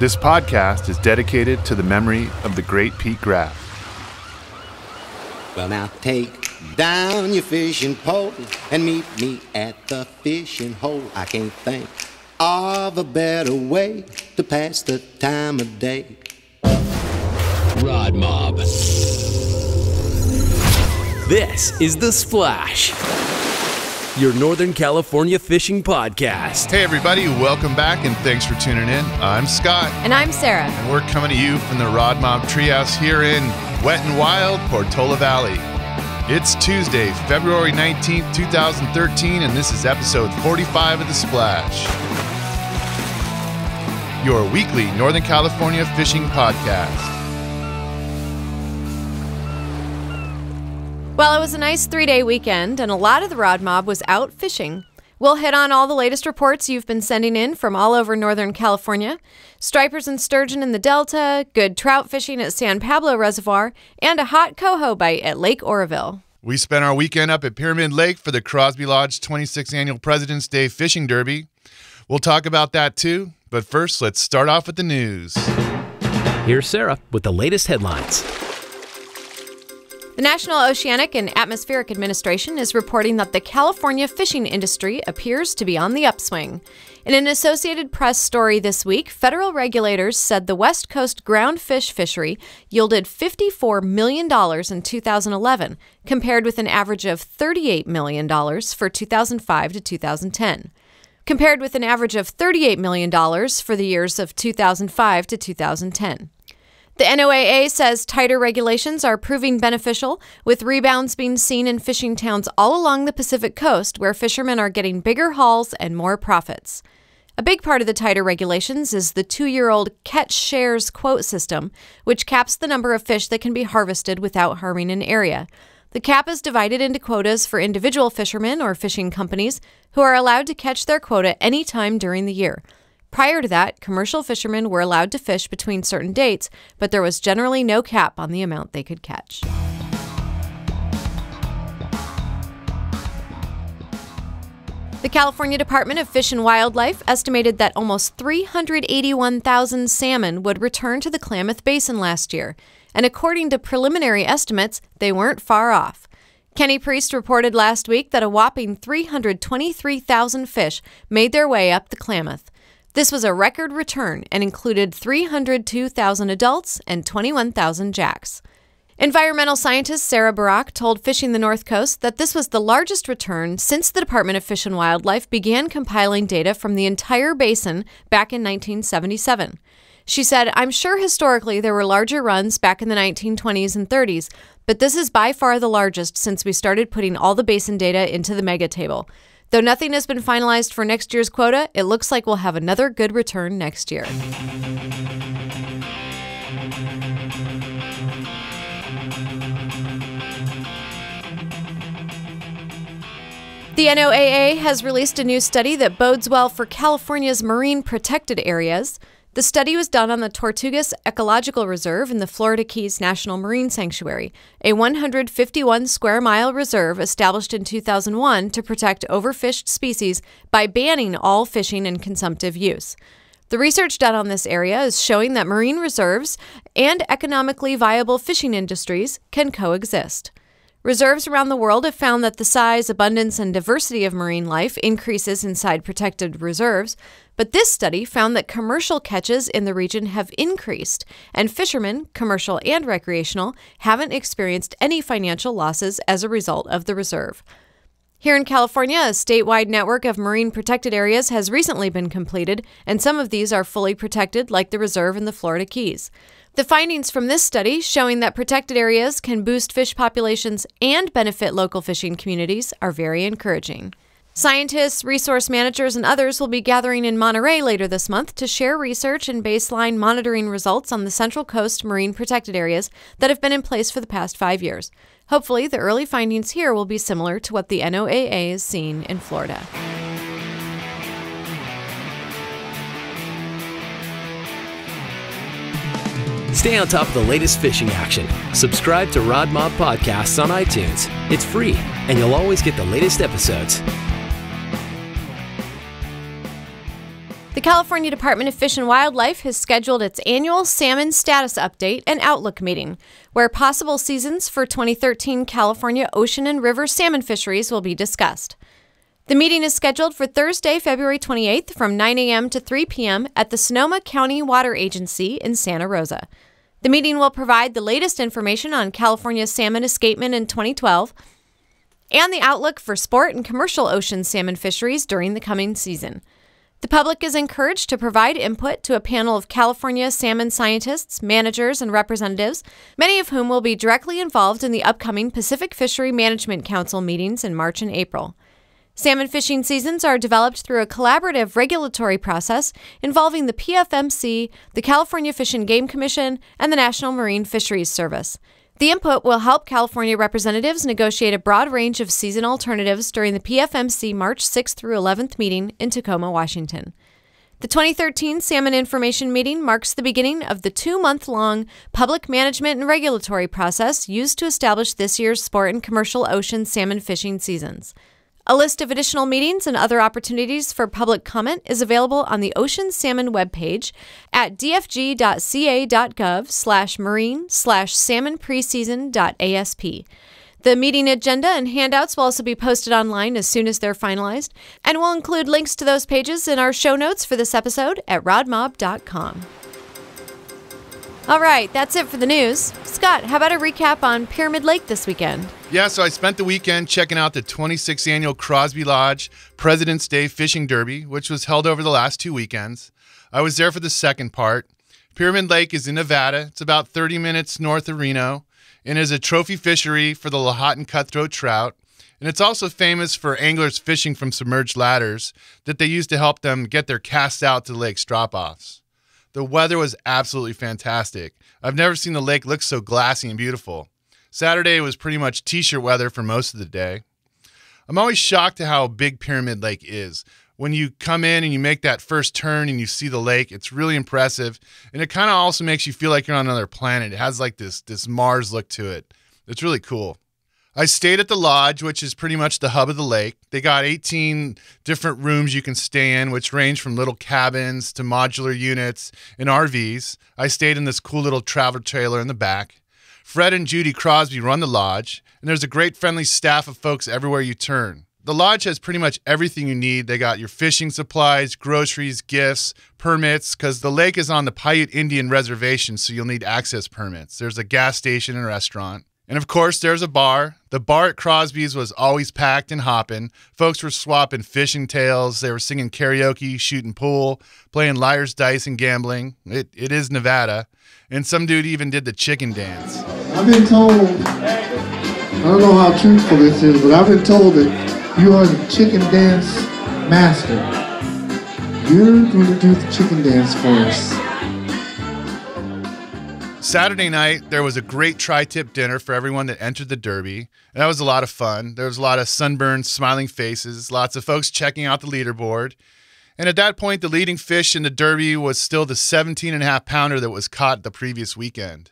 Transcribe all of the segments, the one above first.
This podcast is dedicated to the memory of the great Pete Graff. Well, now take down your fishing pole and meet me at the fishing hole. I can't think of a better way to pass the time of day. RodMob. This is The Splash, your Northern California fishing podcast. Hey everybody, welcome back and thanks for tuning in. I'm Scott. And I'm Sarah. And we're coming to you from the RodMob Treehouse here in wet and wild Portola Valley. It's Tuesday, February 19th, 2013, and this is episode 45 of The Splash, your weekly Northern California fishing podcast. Well, it was a nice 3-day weekend, and a lot of the RodMob was out fishing. We'll hit on all the latest reports you've been sending in from all over Northern California. Stripers and sturgeon in the Delta, good trout fishing at San Pablo Reservoir, and a hot coho bite at Lake Oroville. We spent our weekend up at Pyramid Lake for the Crosby Lodge 26th Annual President's Day Fishing Derby. We'll talk about that too, but first let's start off with the news. Here's Sarah with the latest headlines. The National Oceanic and Atmospheric Administration is reporting that the California fishing industry appears to be on the upswing. In an Associated Press story this week, federal regulators said the West Coast ground fish fishery yielded $54 million in 2011, compared with an average of $38 million for 2005 to 2010. Compared with an average of $38 million for the years of 2005 to 2010. The NOAA says tighter regulations are proving beneficial, with rebounds being seen in fishing towns all along the Pacific coast, where fishermen are getting bigger hauls and more profits. A big part of the tighter regulations is the 2-year-old catch shares quote system, which caps the number of fish that can be harvested without harming an area. The cap is divided into quotas for individual fishermen or fishing companies who are allowed to catch their quota any time during the year. Prior to that, commercial fishermen were allowed to fish between certain dates, but there was generally no cap on the amount they could catch. The California Department of Fish and Wildlife estimated that almost 381,000 salmon would return to the Klamath Basin last year, and according to preliminary estimates, they weren't far off. Kenny Priest reported last week that a whopping 323,000 fish made their way up the Klamath. This was a record return and included 302,000 adults and 21,000 jacks. Environmental scientist Sarah Barak told Fishing the North Coast that this was the largest return since the Department of Fish and Wildlife began compiling data from the entire basin back in 1977. She said, "I'm sure historically there were larger runs back in the 1920s and 30s, but this is by far the largest since we started putting all the basin data into the mega table. Though nothing has been finalized for next year's quota, it looks like we'll have another good return next year." The NOAA has released a new study that bodes well for California's marine protected areas. The study was done on the Tortugas Ecological Reserve in the Florida Keys National Marine Sanctuary, a 151-square-mile reserve established in 2001 to protect overfished species by banning all fishing and consumptive use. The research done on this area is showing that marine reserves and economically viable fishing industries can coexist. Reserves around the world have found that the size, abundance, and diversity of marine life increases inside protected reserves, but this study found that commercial catches in the region have increased, and fishermen, commercial and recreational, haven't experienced any financial losses as a result of the reserve. Here in California, a statewide network of marine protected areas has recently been completed, and some of these are fully protected, like the reserve in the Florida Keys. The findings from this study, showing that protected areas can boost fish populations and benefit local fishing communities, are very encouraging. Scientists, resource managers, and others will be gathering in Monterey later this month to share research and baseline monitoring results on the Central Coast marine protected areas that have been in place for the past 5 years. Hopefully, the early findings here will be similar to what the NOAA is seeing in Florida. Stay on top of the latest fishing action. Subscribe to RodMob Podcasts on iTunes. It's free, and you'll always get the latest episodes. The California Department of Fish and Wildlife has scheduled its annual salmon status update and outlook meeting, where possible seasons for 2013 California ocean and river salmon fisheries will be discussed. The meeting is scheduled for Thursday, February 28th from 9 a.m. to 3 p.m. at the Sonoma County Water Agency in Santa Rosa. The meeting will provide the latest information on California's salmon escapement in 2012 and the outlook for sport and commercial ocean salmon fisheries during the coming season. The public is encouraged to provide input to a panel of California salmon scientists, managers, and representatives, many of whom will be directly involved in the upcoming Pacific Fishery Management Council meetings in March and April. Salmon fishing seasons are developed through a collaborative regulatory process involving the PFMC, the California Fish and Game Commission, and the National Marine Fisheries Service. The input will help California representatives negotiate a broad range of season alternatives during the PFMC March 6th through 11th meeting in Tacoma, Washington. The 2013 Salmon Information Meeting marks the beginning of the 2-month-long public management and regulatory process used to establish this year's sport and commercial ocean salmon fishing seasons. A list of additional meetings and other opportunities for public comment is available on the Ocean Salmon webpage at dfg.ca.gov/marine/salmonpreseason.asp. The meeting agenda and handouts will also be posted online as soon as they're finalized, and we'll include links to those pages in our show notes for this episode at rodmob.com. All right, that's it for the news. Scott, how about a recap on Pyramid Lake this weekend? Yeah, so I spent the weekend checking out the 26th annual Crosby Lodge President's Day Fishing Derby, which was held over the last 2 weekends. I was there for the second part. Pyramid Lake is in Nevada. It's about 30 minutes north of Reno and is a trophy fishery for the Lahontan cutthroat trout. And it's also famous for anglers fishing from submerged ladders that they use to help them get their casts out to the lake's drop-offs. The weather was absolutely fantastic. I've never seen the lake look so glassy and beautiful. Saturday was pretty much t-shirt weather for most of the day. I'm always shocked at how big Pyramid Lake is. When you come in and you make that first turn and you see the lake, it's really impressive. And it kind of also makes you feel like you're on another planet. It has like this Mars look to it. It's really cool. I stayed at the lodge, which is pretty much the hub of the lake. They got 18 different rooms you can stay in, which range from little cabins to modular units and RVs. I stayed in this cool little travel trailer in the back. Fred and Judy Crosby run the lodge, and there's a great friendly staff of folks everywhere you turn. The lodge has pretty much everything you need. They got your fishing supplies, groceries, gifts, permits, because the lake is on the Paiute Indian Reservation, so you'll need access permits. There's a gas station and a restaurant. And of course, there's a bar. The bar at Crosby's was always packed and hopping. Folks were swapping fishing tales. They were singing karaoke, shooting pool, playing liar's dice and gambling. It is Nevada. And some dude even did the chicken dance. I've been told, I don't know how truthful this is, but I've been told that you are the chicken dance master. You're going to do the chicken dance for us. Saturday night, there was a great tri-tip dinner for everyone that entered the Derby. And that was a lot of fun. There was a lot of sunburned, smiling faces, lots of folks checking out the leaderboard. And at that point, the leading fish in the Derby was still the 17.5-pounder that was caught the previous weekend.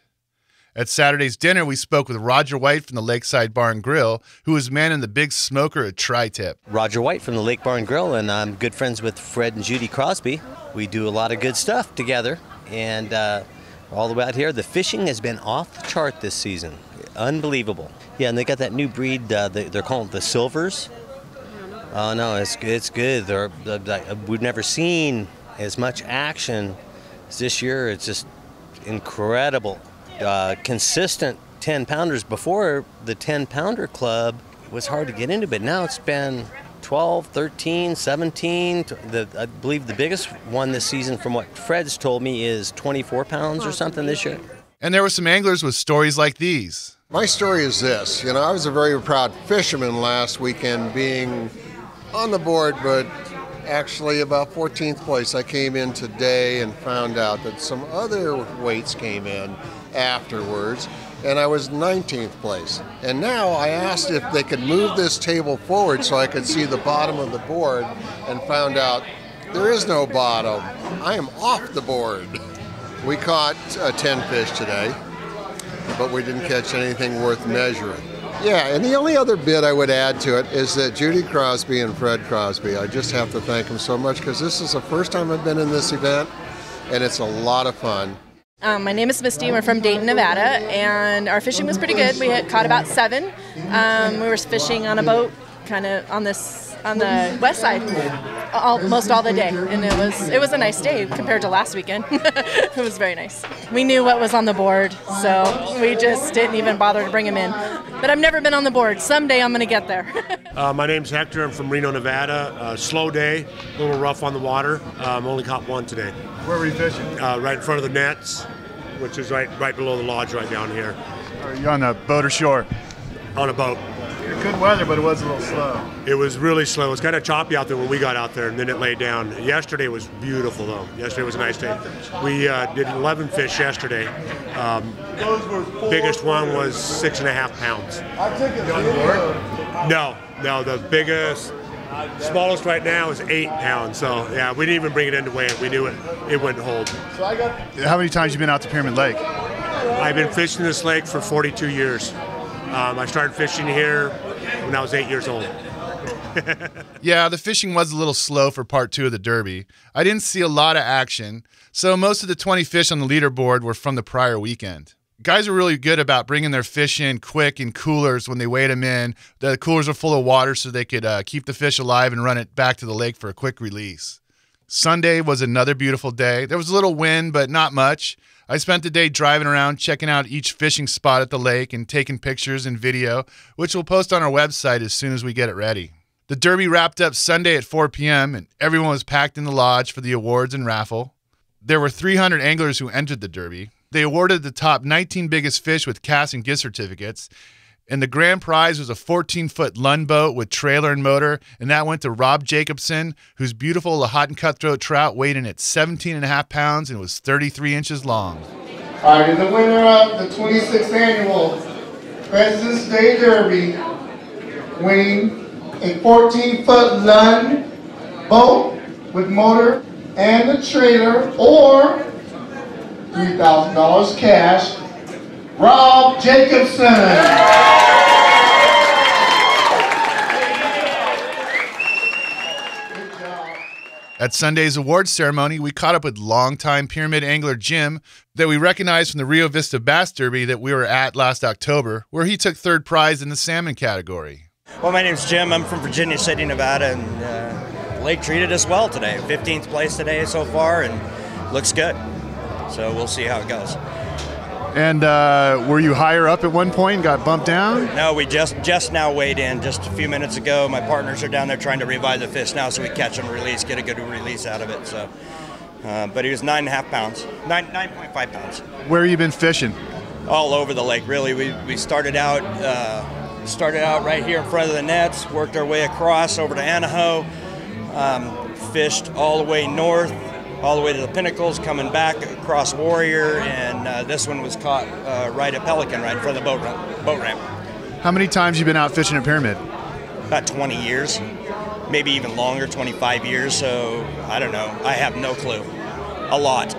At Saturday's dinner, we spoke with Roger White from the Lakeside Bar and Grill, who was manning the big smoker at Tri-Tip. Roger White from the Lake Bar and Grill, and I'm good friends with Fred and Judy Crosby. We do a lot of good stuff together, and all the way out here, the fishing has been off the chart this season. Unbelievable. Yeah, and they got that new breed, they're calling it the Silvers. Oh, no, it's good. We've never seen as much action as this year. It's just incredible. Consistent 10-pounders. Before, the 10-pounder club was hard to get into, but now it's been 12, 13, 17. I believe the biggest one this season, from what Fred's told me, is 24 pounds or something this year. And there were some anglers with stories like these. My story is this. I was a very proud fisherman last weekend, being on the board, but actually about 14th place. I came in today and found out that some other weights came in afterwards, and I was 19th place. And now I asked if they could move this table forward so I could see the bottom of the board, and found out there is no bottom. I am off the board. We caught 10 fish today, but we didn't catch anything worth measuring. Yeah, and the only other bit I would add to it is that Judy Crosby and Fred Crosby, I just have to thank them so much because this is the first time I've been in this event, and it's a lot of fun. My name is Misty. We're from Dayton, Nevada, and our fishing was pretty good. We had caught about 7. We were fishing on a boat, kind of on the west side, almost all the day, and it was a nice day compared to last weekend. It was very nice. We knew what was on the board, so we just didn't even bother to bring him in. But I've never been on the board. Someday I'm going to get there. My name's Hector. I'm from Reno, Nevada. Slow day, a little rough on the water. Only caught 1 today. Where were you fishing? Right in front of the nets, which is right below the lodge right down here. Are you on a boat or shore? On a boat. Good weather, but it was a little slow. It was really slow. It was kind of choppy out there when we got out there, and then it laid down. Yesterday was beautiful, though. Yesterday was a nice day. We did 11 fish yesterday. Biggest one was 6.5 pounds. You on board? No, the biggest, smallest right now is 8 pounds. So yeah, we didn't even bring it in to weigh it. We knew it wouldn't hold. How many times have you been out to Pyramid Lake? I've been fishing this lake for 42 years. I started fishing here when I was 8 years old. Yeah, the fishing was a little slow for part 2 of the Derby. I didn't see a lot of action, so most of the 20 fish on the leaderboard were from the prior weekend. Guys are really good about bringing their fish in quick in coolers when they weighed them in. The coolers are full of water so they could keep the fish alive and run it back to the lake for a quick release. Sunday was another beautiful day. There was a little wind, but not much. I spent the day driving around, checking out each fishing spot at the lake and taking pictures and video, which we'll post on our website as soon as we get it ready. The Derby wrapped up Sunday at 4 p.m., and everyone was packed in the lodge for the awards and raffle. There were 300 anglers who entered the Derby. They awarded the top 19 biggest fish with cast and gift certificates, and the grand prize was a 14-foot Lund boat with trailer and motor, and that went to Rob Jacobson, whose beautiful Lahontan cutthroat trout weighed in at 17.5 pounds and was 33 inches long. All right, and the winner of the 26th Annual President's Day Derby, winning a 14-foot Lund boat with motor and a trailer, or $3,000 cash, Rob Jacobson. At Sunday's awards ceremony, we caught up with longtime pyramid angler Jim that we recognized from the Rio Vista Bass Derby that we were at last October, where he took 3rd prize in the salmon category. Well, my name's Jim. I'm from Virginia City, Nevada, and the lake treated us well today. 15th place today so far, and looks good. So we'll see how it goes. And were you higher up at one point and got bumped down? No, we just now weighed in just a few minutes ago. My partners are down there trying to revive the fish now so we catch and release, get a good release out of it. So, but he was 9.5 pounds, 9.5 pounds. Where have you been fishing? All over the lake, really. We started out right here in front of the nets, worked our way across over to Anaho, fished all the way north, all the way to the Pinnacles, coming back across Warrior, and this one was caught right at Pelican, right in front of the boat ramp. How many times have you been out fishing at Pyramid? About 20 years, maybe even longer, 25 years, so I don't know. I have no clue. A lot.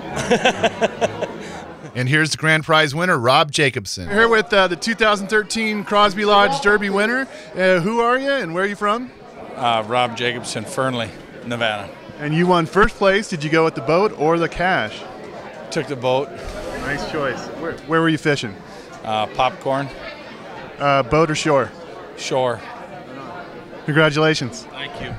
And here's the grand prize winner, Rob Jacobson. We're here with the 2013 Crosby Lodge Derby winner. Who are you and where are you from? Rob Jacobson, Fernley, Nevada. And you won 1st place. Did you go with the boat or the cash? Took the boat. Nice choice. Where were you fishing? Popcorn. Boat or shore? Shore. Congratulations. Thank you.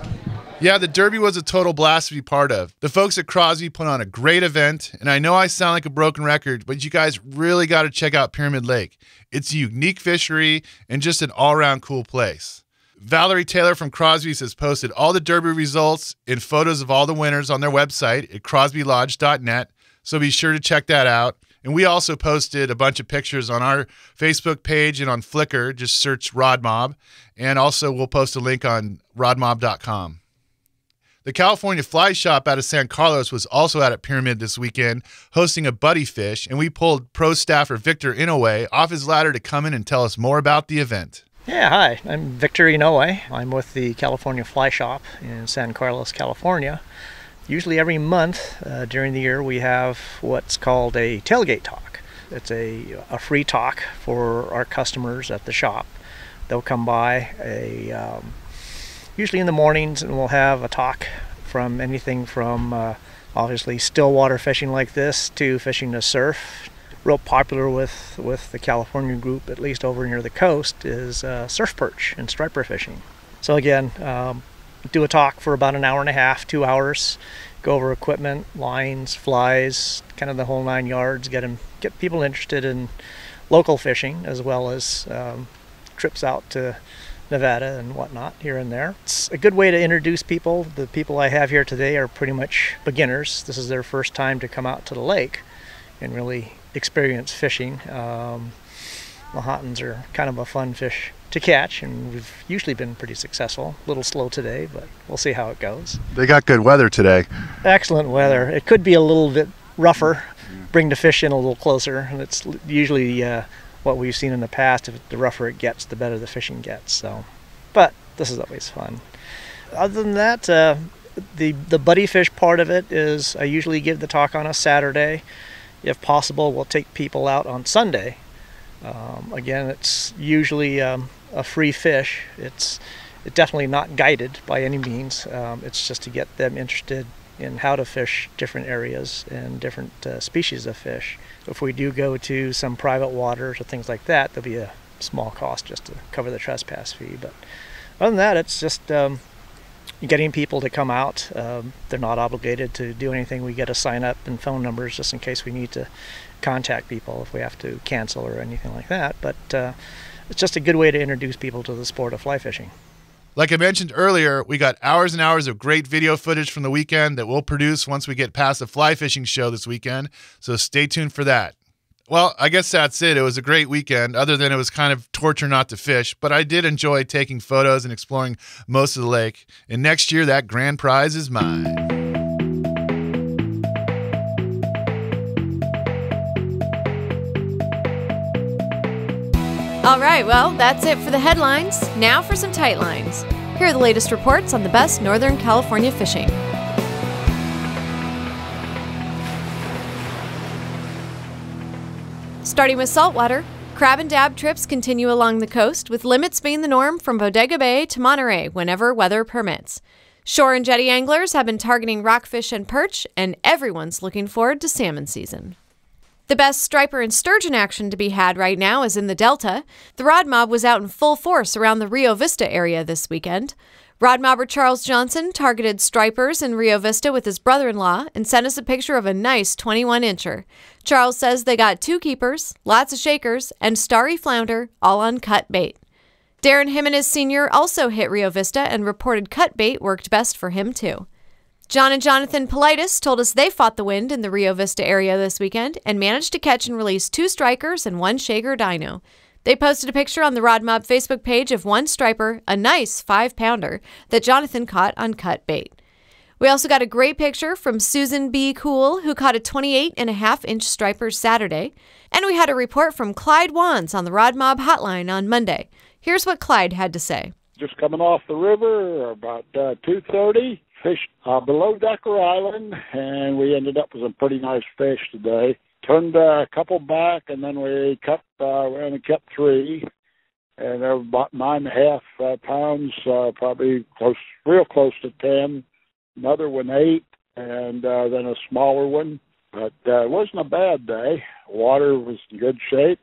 Yeah, the Derby was a total blast to be part of. The folks at Crosby put on a great event, and I know I sound like a broken record, but you guys really got to check out Pyramid Lake. It's a unique fishery and just an all-around cool place. Valerie Taylor from Crosby's has posted all the Derby results and photos of all the winners on their website at crosbylodge.net, so be sure to check that out. And we also posted a bunch of pictures on our Facebook page and on Flickr. Just search RodMob. And also we'll post a link on rodmob.com. The California Fly Shop out of San Carlos was also out at Pyramid this weekend, hosting a buddy fish, and we pulled pro staffer Victor Inouye off his ladder to come in and tell us more about the event. Yeah, hi, I'm Victor Inouye. I'm with the California Fly Shop in San Carlos, California. Usually every month during the year we have what's called a tailgate talk. It's a free talk for our customers at the shop They'll come by usually in the mornings, and we'll have a talk from anything from obviously stillwater fishing like this to fishing the surf. Real popular with the California group, at least over near the coast, is surf perch and striper fishing. So again, do a talk for about an hour and a half, 2 hours, go over equipment, lines, flies, kind of the whole 9 yards, get people interested in local fishing as well as trips out to Nevada and whatnot here and there. It's a good way to introduce people. The people I have here today are pretty much beginners. This is their first time to come out to the lake and really experience fishing. Mahatans are kind of a fun fish to catch, and we've usually been pretty successful. A little slow today, but we'll see how it goes. They got good weather today. Excellent weather. It could be a little bit rougher, bring the fish in a little closer, and it's usually what we've seen in the past. If the rougher it gets, the better the fishing gets. So, but this is always fun. Other than that, the buddy fish part of it is I usually give the talk on a Saturday. If possible, we'll take people out on Sunday. Again, it's usually a free fish. It's definitely not guided by any means. It's just to get them interested in how to fish different areas and different species of fish. If we do go to some private waters or things like that, there'll be a small cost just to cover the trespass fee. But other than that, it's just getting people to come out. They're not obligated to do anything. We get a sign up and phone numbers just in case we need to contact people if we have to cancel or anything like that. But it's just a good way to introduce people to the sport of fly fishing. Like I mentioned earlier, we got hours and hours of great video footage from the weekend that we'll produce once we get past the fly fishing show this weekend, so stay tuned for that. Well, I guess that's it. It was a great weekend, other than it was kind of torture not to fish, but I did enjoy taking photos and exploring most of the lake, and next year that grand prize is mine. All right, well, that's it for the headlines. Now for some tight lines. Here are the latest reports on the best Northern California fishing. Starting with saltwater, crab and dab trips continue along the coast, with limits being the norm from Bodega Bay to Monterey whenever weather permits. Shore and jetty anglers have been targeting rockfish and perch, and everyone's looking forward to salmon season. The best striper and sturgeon action to be had right now is in the Delta. The RodMob was out in full force around the Rio Vista area this weekend. RodMobber Charles Johnson targeted stripers in Rio Vista with his brother-in-law and sent us a picture of a nice 21-incher. Charles says they got 2 keepers, lots of shakers, and starry flounder, all on cut bait. Darren Jimenez Sr. also hit Rio Vista and reported cut bait worked best for him too. John and Jonathan Politis told us they fought the wind in the Rio Vista area this weekend and managed to catch and release 2 strikers and 1 shaker dino. They posted a picture on the RodMob Facebook page of 1 striper, a nice 5-pounder, that Jonathan caught on cut bait. We also got a great picture from Susan B. Cool, who caught a 28.5-inch striper Saturday. And we had a report from Clyde Wands on the RodMob hotline on Monday. Here's what Clyde had to say. Just coming off the river about 2:30. Fished below Decker Island, and we ended up with some pretty nice fish today. Turned a couple back, and then we only kept 3, and they were about 9.5 pounds, probably real close to 10. Another one 8, and then a smaller one. But it wasn't a bad day. Water was in good shape.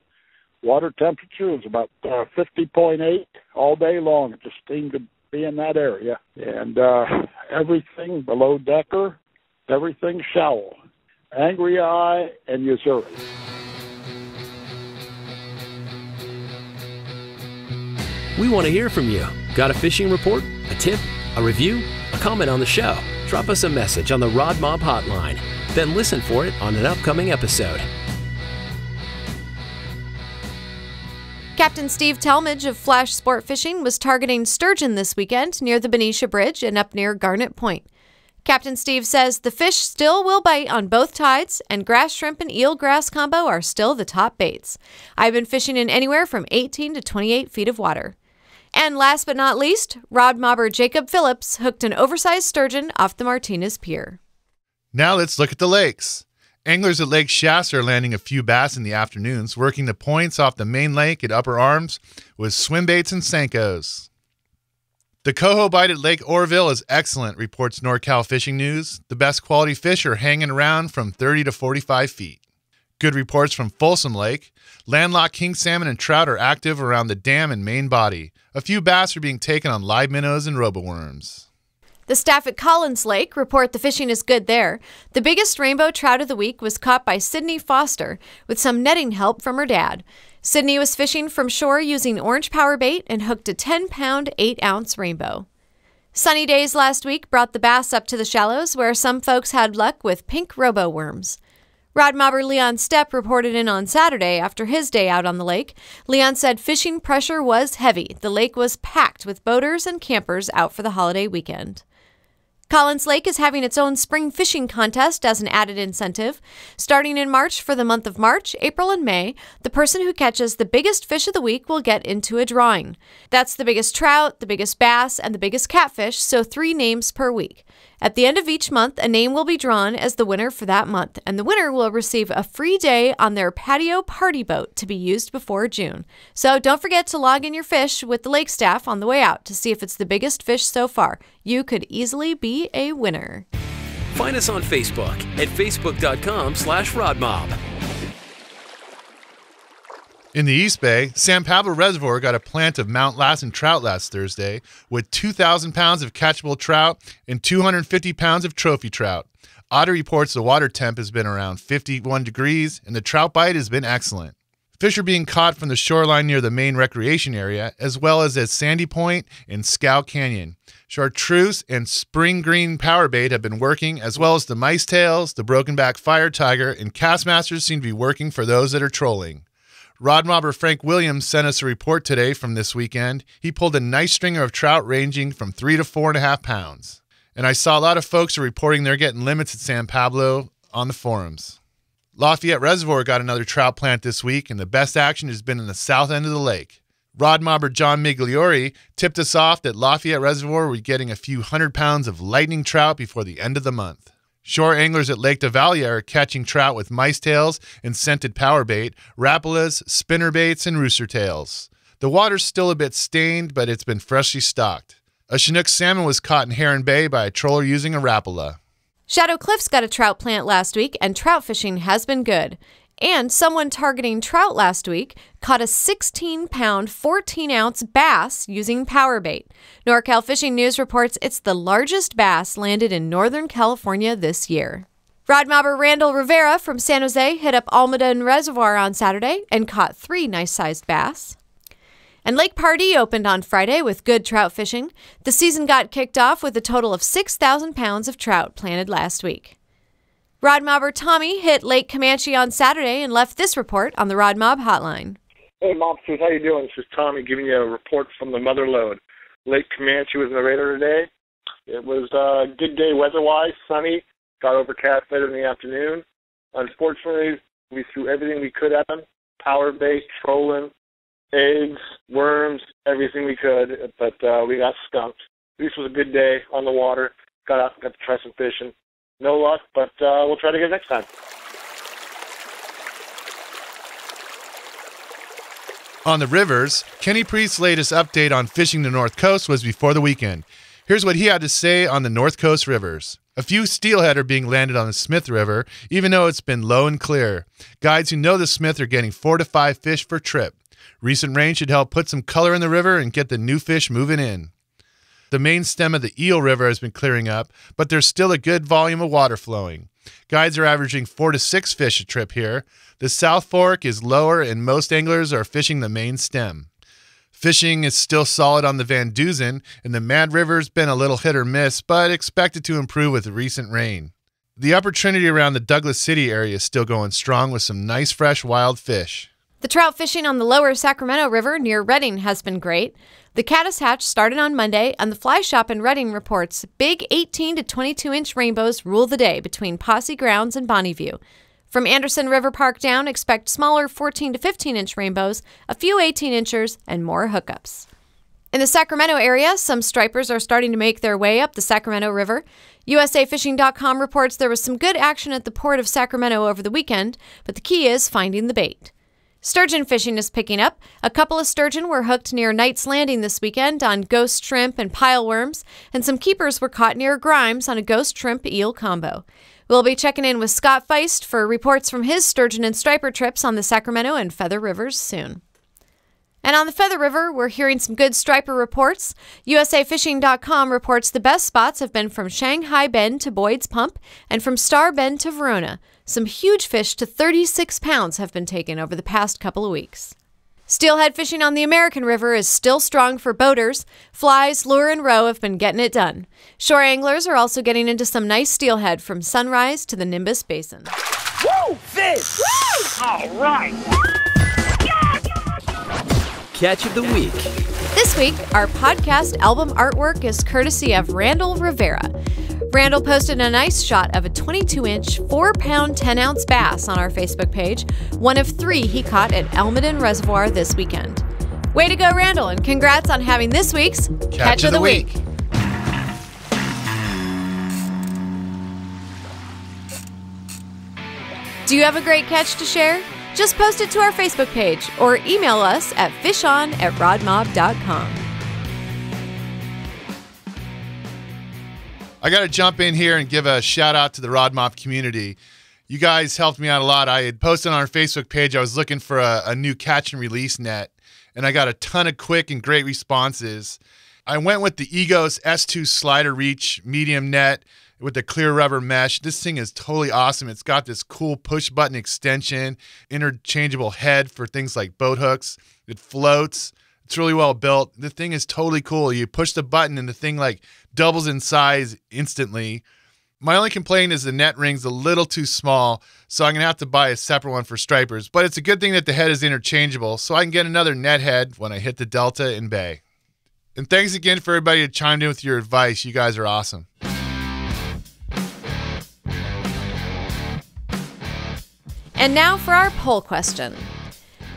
Water temperature was about 50.8 all day long. It just seemed to be in that area. And everything below Decker, everything shallow. Angry Eye and Missouri. We want to hear from you. Got a fishing report, a tip, a review, a comment on the show? Drop us a message on the RodMob hotline. Then listen for it on an upcoming episode. Captain Steve Talmadge of Flash Sport Fishing was targeting sturgeon this weekend near the Benicia Bridge and up near Garnet Point. Captain Steve says the fish still will bite on both tides, and grass shrimp and eelgrass combo are still the top baits. I've been fishing in anywhere from 18 to 28 feet of water. And last but not least, RodMobber Jacob Phillips hooked an oversized sturgeon off the Martinez Pier. Now let's look at the lakes. Anglers at Lake Shasta are landing a few bass in the afternoons, working the points off the main lake at Upper Arms with swim baits and Senkos. The coho bite at Lake Oroville is excellent, reports NorCal Fishing News. The best quality fish are hanging around from 30 to 45 feet. Good reports from Folsom Lake. Landlocked king salmon and trout are active around the dam and main body. A few bass are being taken on live minnows and roboworms. The staff at Collins Lake report the fishing is good there. The biggest rainbow trout of the week was caught by Sydney Foster with some netting help from her dad. Sydney was fishing from shore using orange power bait and hooked a 10-pound, 8-ounce rainbow. Sunny days last week brought the bass up to the shallows, where some folks had luck with pink roboworms. RodMobber Leon Stepp reported in on Saturday after his day out on the lake. Leon said fishing pressure was heavy. The lake was packed with boaters and campers out for the holiday weekend. Collins Lake is having its own spring fishing contest as an added incentive. Starting in March for the month of March, April, and May, the person who catches the biggest fish of the week will get into a drawing. That's the biggest trout, the biggest bass, and the biggest catfish, so 3 names per week. At the end of each month, a name will be drawn as the winner for that month, and the winner will receive a free day on their patio party boat to be used before June. So don't forget to log in your fish with the lake staff on the way out to see if it's the biggest fish so far. You could easily be a winner. Find us on Facebook at facebook.com/RodMob. In the East Bay, San Pablo Reservoir got a plant of Mount Lassen trout last Thursday with 2,000 pounds of catchable trout and 250 pounds of trophy trout. Otter reports the water temp has been around 51 degrees and the trout bite has been excellent. Fish are being caught from the shoreline near the main recreation area, as well as at Sandy Point and Scout Canyon. Chartreuse and spring green power bait have been working, as well as the mice tails, the broken-back fire tiger, and Castmasters seem to be working for those that are trolling. RodMobber Frank Williams sent us a report today from this weekend. He pulled a nice stringer of trout ranging from 3 to 4.5 pounds. And I saw a lot of folks are reporting they're getting limits at San Pablo on the forums. Lafayette Reservoir got another trout plant this week, and the best action has been in the south end of the lake. RodMobber John Migliori tipped us off that Lafayette Reservoir was getting a few 100 pounds of lightning trout before the end of the month. Shore anglers at Lake Devalia are catching trout with mice tails and scented power bait, rapalas, spinner baits, and rooster tails. The water's still a bit stained, but it's been freshly stocked. A Chinook salmon was caught in Heron Bay by a troller using a rapala. Shadow Cliffs got a trout plant last week, and trout fishing has been good. And someone targeting trout last week caught a 16-pound, 14-ounce bass using power bait. NorCal Fishing News reports it's the largest bass landed in Northern California this year. RodMobber Randall Rivera from San Jose hit up Almaden Reservoir on Saturday and caught 3 nice-sized bass. And Lake Pardee opened on Friday with good trout fishing. The season got kicked off with a total of 6,000 pounds of trout planted last week. RodMobber Tommy hit Lake Comanche on Saturday and left this report on the RodMob hotline. Hey, Mobsters, how you doing? This is Tommy giving you a report from the Mother Lode. Lake Comanche was in the radar today. It was a good day weather-wise, sunny. Got overcast later in the afternoon. Unfortunately, we threw everything we could at them. Power bait, trolling, eggs, worms, everything we could, but we got skunked. This was a good day on the water. Got out and got to try some fishing. No luck, but we'll try to get it next time. On the rivers, Kenny Priest's latest update on fishing the North Coast was before the weekend. Here's what he had to say on the North Coast rivers. A few steelhead are being landed on the Smith River, even though it's been low and clear. Guides who know the Smith are getting 4 to 5 fish per trip. Recent rain should help put some color in the river and get the new fish moving in. The main stem of the Eel River has been clearing up, but there's still a good volume of water flowing. Guides are averaging 4 to 6 fish a trip here. The South Fork is lower, and most anglers are fishing the main stem. Fishing is still solid on the Van Duzen, and the Mad River's been a little hit or miss, but expected to improve with the recent rain. The Upper Trinity around the Douglas City area is still going strong with some nice fresh wild fish. The trout fishing on the lower Sacramento River near Redding has been great. The caddis hatch started on Monday, and the fly shop in Redding reports big 18 to 22-inch rainbows rule the day between Posse Grounds and Bonneview. From Anderson River Park down, expect smaller 14 to 15-inch rainbows, a few 18-inchers, and more hookups. In the Sacramento area, some stripers are starting to make their way up the Sacramento River. USAFishing.com reports there was some good action at the port of Sacramento over the weekend, but the key is finding the bait. Sturgeon fishing is picking up. A couple of sturgeon were hooked near Knight's Landing this weekend on ghost shrimp and pileworms, and some keepers were caught near Grimes on a ghost shrimp eel combo. We'll be checking in with Scott Feist for reports from his sturgeon and striper trips on the Sacramento and Feather Rivers soon. And on the Feather River, we're hearing some good striper reports. USAFishing.com reports the best spots have been from Shanghai Bend to Boyd's Pump and from Star Bend to Verona. Some huge fish to 36 pounds have been taken over the past couple of weeks. Steelhead fishing on the American River is still strong for boaters. Flies, lure, and row have been getting it done. Shore anglers are also getting into some nice steelhead from Sunrise to the Nimbus Basin. Woo! Fish! Woo! All right! Catch of the Week. This week, our podcast album artwork is courtesy of Randall Rivera. Randall posted a nice shot of a 22-inch, 4-pound, 10-ounce bass on our Facebook page, one of 3 he caught at Almaden Reservoir this weekend. Way to go, Randall, and congrats on having this week's Catch of the Week. Do you have a great catch to share? Just post it to our Facebook page or email us at fishon@rodmob.com. I got to jump in here and give a shout out to the RodMob community. You guys helped me out a lot. I had posted on our Facebook page I was looking for a new catch and release net, and I got a ton of quick and great responses. I went with the Egos S2 Slider Reach medium net with the clear rubber mesh. This thing is totally awesome. It's got this cool push button extension, interchangeable head for things like boat hooks. It floats. It's really well built. The thing is totally cool. You push the button and the thing like doubles in size instantly. My only complaint is the net ring's a little too small, so I'm going to have to buy a separate one for stripers. But it's a good thing that the head is interchangeable, so I can get another net head when I hit the Delta and Bay. And thanks again for everybody who chimed in with your advice. You guys are awesome. And now for our poll question.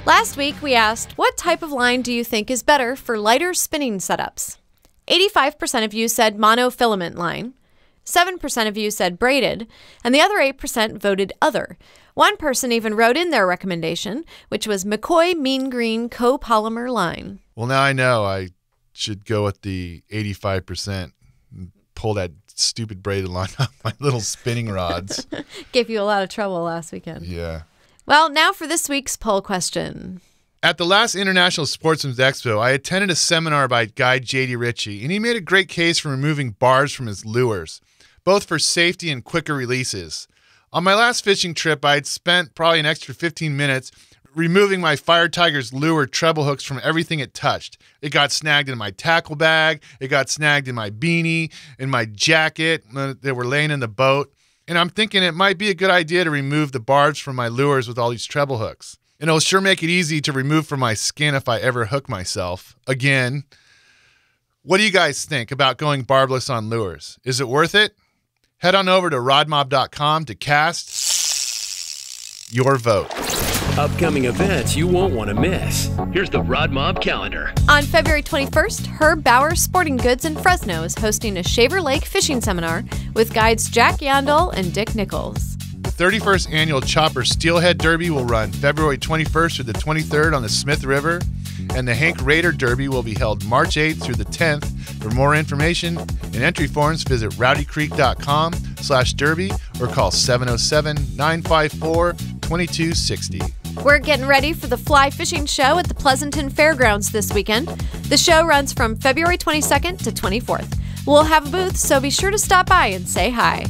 Last week we asked, what type of line do you think is better for lighter spinning setups? 85% of you said monofilament line, 7% of you said braided, and the other 8% voted other. One person even wrote in their recommendation, which was McCoy Mean Green copolymer line. Well, now I know I should go with the 85% and pull that stupid braided line off my little spinning rods. Gave you a lot of trouble last weekend. Yeah. Well, now for this week's poll question. At the last International Sportsman's Expo, I attended a seminar by guide J.D. Ritchie, and he made a great case for removing barbs from his lures, both for safety and quicker releases. On my last fishing trip, I had spent probably an extra 15 minutes removing my Fire Tiger's lure treble hooks from everything it touched. It got snagged in my tackle bag, it got snagged in my beanie, in my jacket that were laying in the boat. And I'm thinking it might be a good idea to remove the barbs from my lures with all these treble hooks. And it'll sure make it easy to remove from my skin if I ever hook myself. Again, what do you guys think about going barbless on lures? Is it worth it? Head on over to rodmob.com to cast your vote. Upcoming events you won't want to miss. Here's the RodMob calendar. On February 21st, Herb Bauer Sporting Goods in Fresno is hosting a Shaver Lake fishing seminar with guides Jack Yandel and Dick Nichols. The 31st Annual Chopper Steelhead Derby will run February 21st through the 23rd on the Smith River, and the Hank Raider Derby will be held March 8th through the 10th. For more information and entry forms, visit rowdycreek.com/derby or call 707-954-2260. We're getting ready for the Fly Fishing Show at the Pleasanton Fairgrounds this weekend. The show runs from February 22nd to 24th. We'll have a booth, so be sure to stop by and say hi.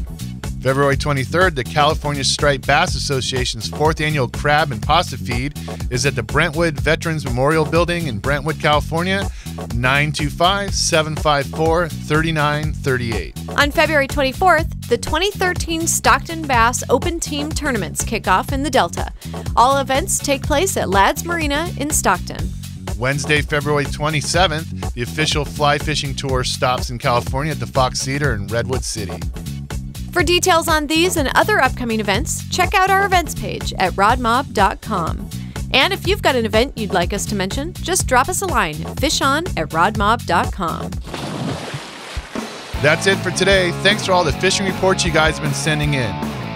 February 23rd, the California Striped Bass Association's 4th Annual Crab and Pasta Feed is at the Brentwood Veterans Memorial Building in Brentwood, California, 925-754-3938. On February 24th, the 2013 Stockton Bass Open Team Tournaments kick off in the Delta. All events take place at Ladd's Marina in Stockton. Wednesday, February 27th, the official fly fishing tour stops in California at the Fox Theater in Redwood City. For details on these and other upcoming events, check out our events page at rodmob.com. And if you've got an event you'd like us to mention, just drop us a line at fishon@rodmob.com. That's it for today. Thanks for all the fishing reports you guys have been sending in.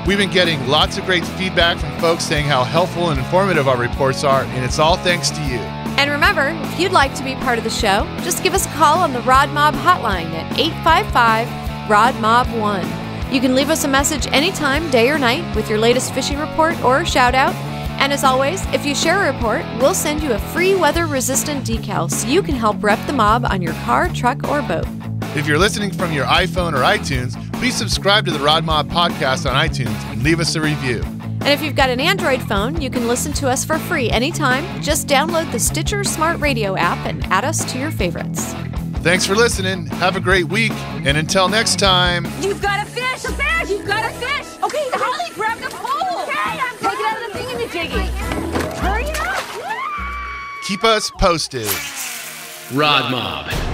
We've been getting lots of great feedback from folks saying how helpful and informative our reports are, and it's all thanks to you. And remember, if you'd like to be part of the show, just give us a call on the RodMob hotline at 855-RodMob1. You can leave us a message anytime, day or night, with your latest fishing report or shout out. And as always, if you share a report, we'll send you a free weather-resistant decal so you can help rep the mob on your car, truck, or boat. If you're listening from your iPhone or iTunes, please subscribe to the RodMob podcast on iTunes and leave us a review. And if you've got an Android phone, you can listen to us for free anytime. Just download the Stitcher Smart Radio app and add us to your favorites. Thanks for listening. Have a great week. And until next time. You've got a fish! A fish! You've got a fish! Okay, Holly, grab the pole! Okay, I'm take it out of the thingamajiggy. Hurry up! Keep us posted. RodMob.